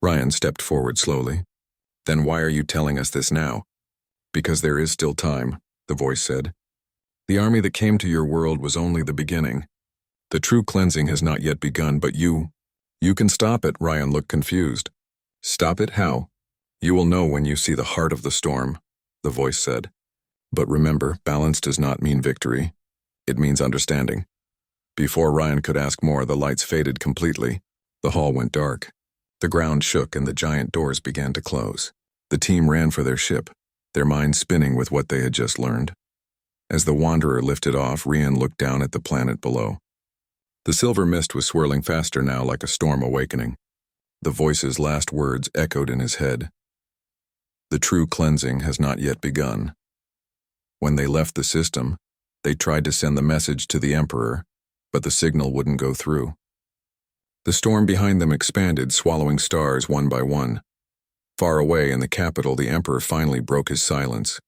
Ryan stepped forward slowly. "Then why are you telling us this now?" "Because there is still time," the voice said. "The army that came to your world was only the beginning. The true cleansing has not yet begun, but you can stop it." Ryan looked confused. "Stop it? How?" "You will know when you see the heart of the storm," the voice said. "But remember, balance does not mean victory. It means understanding." Before Ryan could ask more, the lights faded completely. The hall went dark. The ground shook and the giant doors began to close. The team ran for their ship, their minds spinning with what they had just learned. As the wanderer lifted off, Rian looked down at the planet below. The silver mist was swirling faster now, like a storm awakening. The voice's last words echoed in his head. The true cleansing has not yet begun. When they left the system, they tried to send the message to the Emperor, but the signal wouldn't go through. The storm behind them expanded, swallowing stars one by one. Far away in the capital, the Emperor finally broke his silence.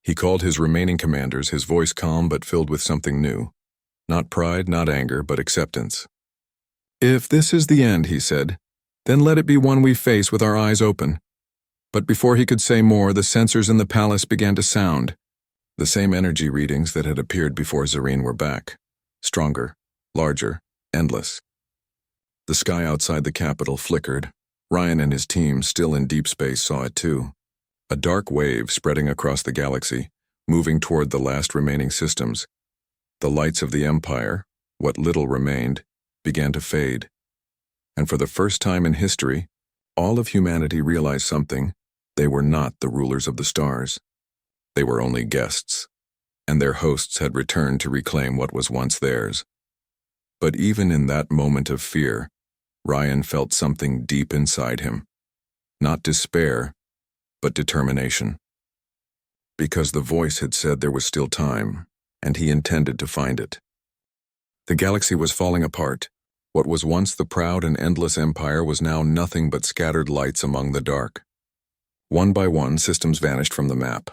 He called his remaining commanders, his voice calm but filled with something new. Not pride, not anger, but acceptance. "If this is the end," he said, "then let it be one we face with our eyes open." But before he could say more, the sensors in the palace began to sound. The same energy readings that had appeared before Zareen were back. Stronger, larger, endless. The sky outside the capital flickered. Ryan and his team, still in deep space, saw it too. A dark wave spreading across the galaxy, moving toward the last remaining systems. The lights of the Empire, what little remained, began to fade. And for the first time in history, all of humanity realized something. They were not the rulers of the stars. They were only guests, and their hosts had returned to reclaim what was once theirs. But even in that moment of fear, Ryan felt something deep inside him. Not despair, but determination. Because the voice had said there was still time, and he intended to find it. The galaxy was falling apart. What was once the proud and endless empire was now nothing but scattered lights among the dark. One by one, systems vanished from the map.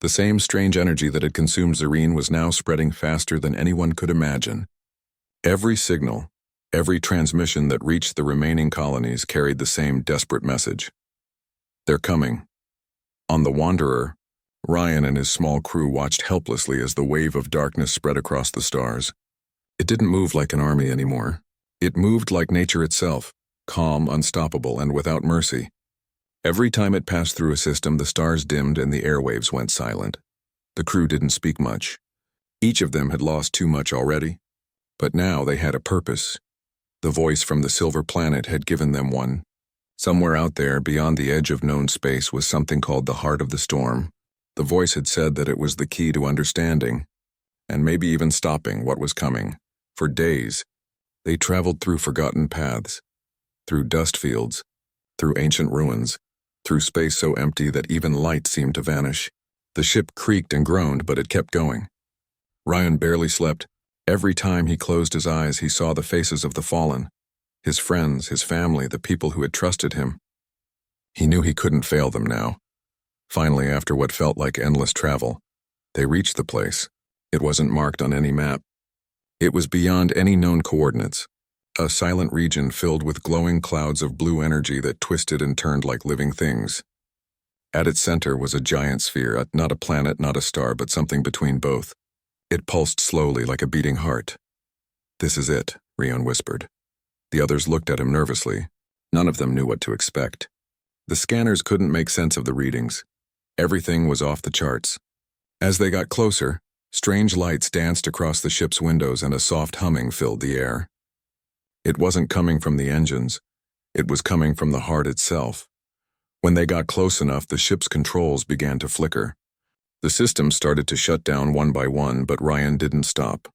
The same strange energy that had consumed Zareen was now spreading faster than anyone could imagine. Every signal, every transmission that reached the remaining colonies carried the same desperate message. "They're coming." On the Wanderer, Ryan and his small crew watched helplessly as the wave of darkness spread across the stars. It didn't move like an army anymore. It moved like nature itself, calm, unstoppable, and without mercy. Every time it passed through a system, the stars dimmed and the airwaves went silent. The crew didn't speak much. Each of them had lost too much already. But now they had a purpose. The voice from the silver planet had given them one. Somewhere out there, beyond the edge of known space, was something called the heart of the storm. The voice had said that it was the key to understanding, and maybe even stopping what was coming. For days, they traveled through forgotten paths, through dust fields, through ancient ruins, through space so empty that even light seemed to vanish. The ship creaked and groaned, but it kept going. Ryan barely slept. Every time he closed his eyes, he saw the faces of the fallen. His friends, his family, the people who had trusted him. He knew he couldn't fail them now. Finally, after what felt like endless travel, they reached the place. It wasn't marked on any map. It was beyond any known coordinates. A silent region filled with glowing clouds of blue energy that twisted and turned like living things. At its center was a giant sphere, not a planet, not a star, but something between both. It pulsed slowly like a beating heart. "This is it," Rion whispered. The others looked at him nervously. None of them knew what to expect. The scanners couldn't make sense of the readings. Everything was off the charts. As they got closer, strange lights danced across the ship's windows and a soft humming filled the air. It wasn't coming from the engines. It was coming from the heart itself. When they got close enough, the ship's controls began to flicker. The systems started to shut down one by one, but Ryan didn't stop.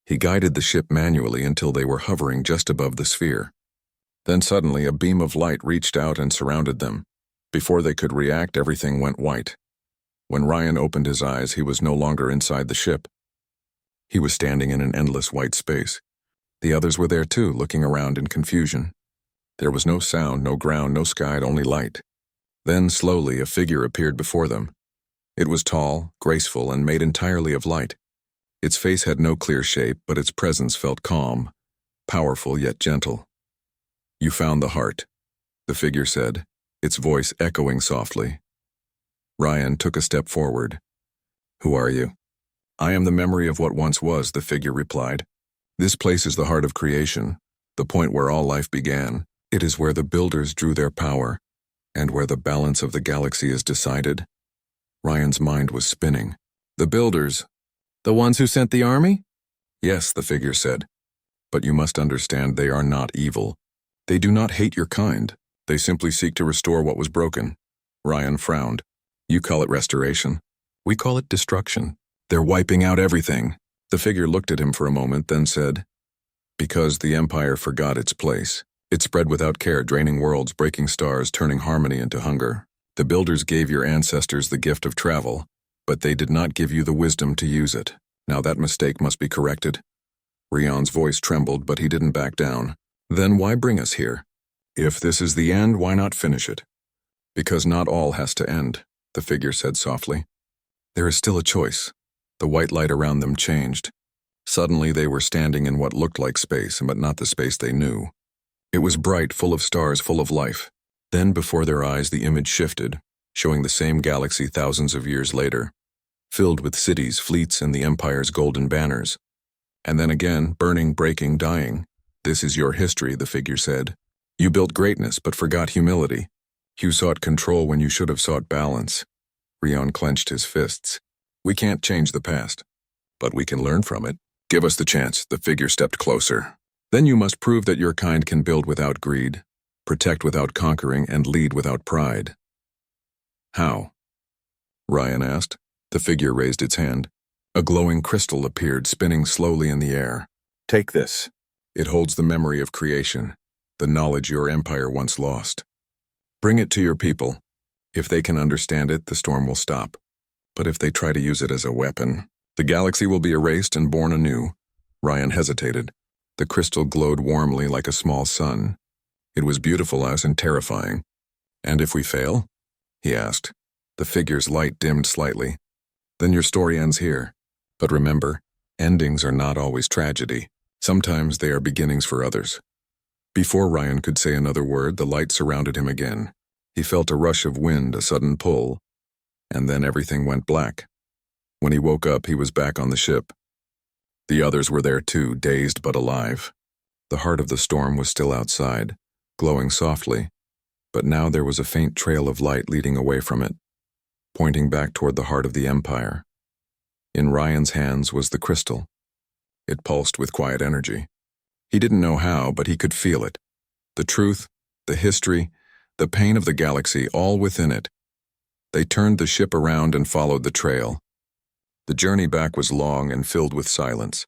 He guided the ship manually until they were hovering just above the sphere. Then suddenly a beam of light reached out and surrounded them. Before they could react, everything went white. When Ryan opened his eyes, he was no longer inside the ship. He was standing in an endless white space. The others were there too, looking around in confusion. There was no sound, no ground, no sky, only light. Then, slowly, a figure appeared before them. It was tall, graceful, and made entirely of light. Its face had no clear shape, but its presence felt calm, powerful yet gentle. "You found the heart," the figure said, its voice echoing softly. Ryan took a step forward. "Who are you?" "I am the memory of what once was," the figure replied. "This place is the heart of creation, the point where all life began. It is where the builders drew their power, and where the balance of the galaxy is decided." Ryan's mind was spinning. "The builders? The ones who sent the army?" "Yes," the figure said. "But you must understand they are not evil. They do not hate your kind. They simply seek to restore what was broken." Ryan frowned. "You call it restoration. We call it destruction." They're wiping out everything. The figure looked at him for a moment, then said, because the Empire forgot its place. It spread without care, draining worlds, breaking stars, turning harmony into hunger. The builders gave your ancestors the gift of travel, but they did not give you the wisdom to use it. Now that mistake must be corrected. Rion's voice trembled, but he didn't back down. Then why bring us here? If this is the end, why not finish it? Because not all has to end, the figure said softly. There is still a choice. The white light around them changed. Suddenly they were standing in what looked like space, but not the space they knew. It was bright, full of stars, full of life. Then before their eyes the image shifted, showing the same galaxy thousands of years later, filled with cities, fleets, and the Empire's golden banners. And then again, burning, breaking, dying. This is your history, the figure said. You built greatness, but forgot humility. You sought control when you should have sought balance. Rion clenched his fists. We can't change the past, but we can learn from it. Give us the chance, the figure stepped closer. Then you must prove that your kind can build without greed, protect without conquering, and lead without pride. How? Ryan asked. The figure raised its hand. A glowing crystal appeared, spinning slowly in the air. Take this. It holds the memory of creation, the knowledge your empire once lost. Bring it to your people. If they can understand it, the storm will stop. But if they try to use it as a weapon, the galaxy will be erased and born anew. Ryan hesitated. The crystal glowed warmly like a small sun. It was beautiful as and terrifying. And if we fail? He asked. The figure's light dimmed slightly. Then your story ends here. But remember, endings are not always tragedy. Sometimes they are beginnings for others. Before Ryan could say another word, the light surrounded him again. He felt a rush of wind, a sudden pull, and then everything went black. When he woke up, he was back on the ship. The others were there too, dazed but alive. The heart of the storm was still outside, glowing softly, but now there was a faint trail of light leading away from it, pointing back toward the heart of the Empire. In Ryan's hands was the crystal. It pulsed with quiet energy. He didn't know how, but he could feel it. The truth, the history, the pain of the galaxy, all within it. They turned the ship around and followed the trail. The journey back was long and filled with silence.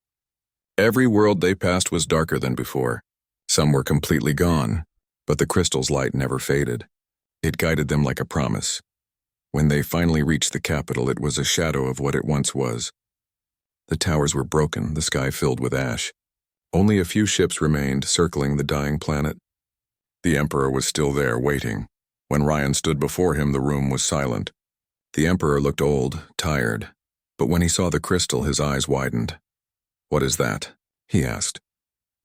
Every world they passed was darker than before. Some were completely gone, but the crystal's light never faded. It guided them like a promise. When they finally reached the capital, it was a shadow of what it once was. The towers were broken, the sky filled with ash. Only a few ships remained, circling the dying planet. The Emperor was still there, waiting. When Ryan stood before him, the room was silent. The Emperor looked old, tired, but when he saw the crystal, his eyes widened. What is that? He asked.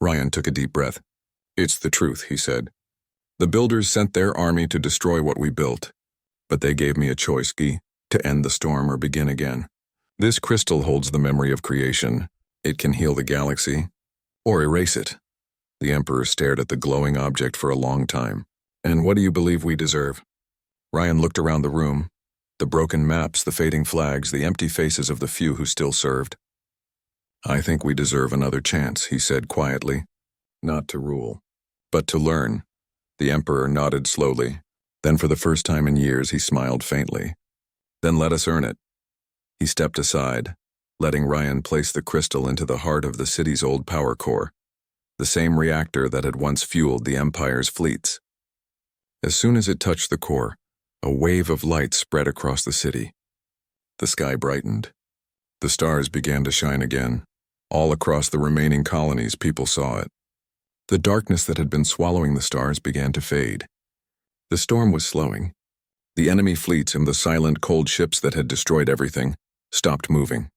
Ryan took a deep breath. It's the truth, he said. The builders sent their army to destroy what we built, but they gave me a choice, Guy, to end the storm or begin again. This crystal holds the memory of creation. It can heal the galaxy, or erase it. The Emperor stared at the glowing object for a long time. And what do you believe we deserve? Ryan looked around the room. The broken maps, the fading flags, the empty faces of the few who still served. I think we deserve another chance, he said quietly. Not to rule, but to learn. The Emperor nodded slowly. Then for the first time in years, he smiled faintly. Then let us earn it. He stepped aside, letting Ryan place the crystal into the heart of the city's old power core, the same reactor that had once fueled the Empire's fleets. As soon as it touched the core, a wave of light spread across the city. The sky brightened. The stars began to shine again. All across the remaining colonies, people saw it. The darkness that had been swallowing the stars began to fade. The storm was slowing. The enemy fleets and the silent, cold ships that had destroyed everything stopped moving.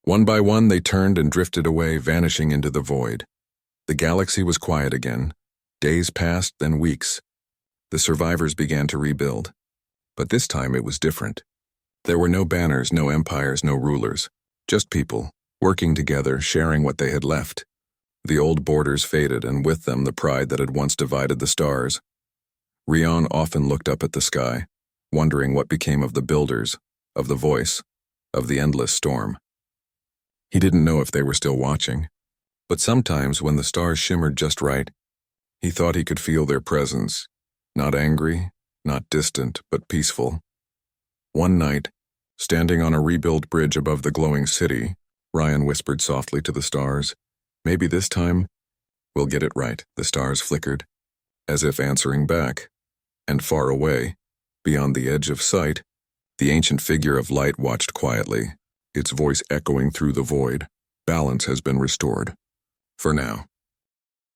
One by one, they turned and drifted away, vanishing into the void. The galaxy was quiet again. Days passed, then weeks. The survivors began to rebuild. But this time it was different. There were no banners, no empires, no rulers. Just people, working together, sharing what they had left. The old borders faded, and with them the pride that had once divided the stars. Rion often looked up at the sky, wondering what became of the builders, of the voice, of the endless storm. He didn't know if they were still watching, but sometimes when the stars shimmered just right, he thought he could feel their presence, not angry, not distant, but peaceful. One night, Standing on a rebuilt bridge above the glowing city, Ryan whispered softly to the stars. Maybe this time, we'll get it right. The stars flickered, as if answering back. And far away, beyond the edge of sight, the ancient figure of light watched quietly, its voice echoing through the void. Balance has been restored. For now.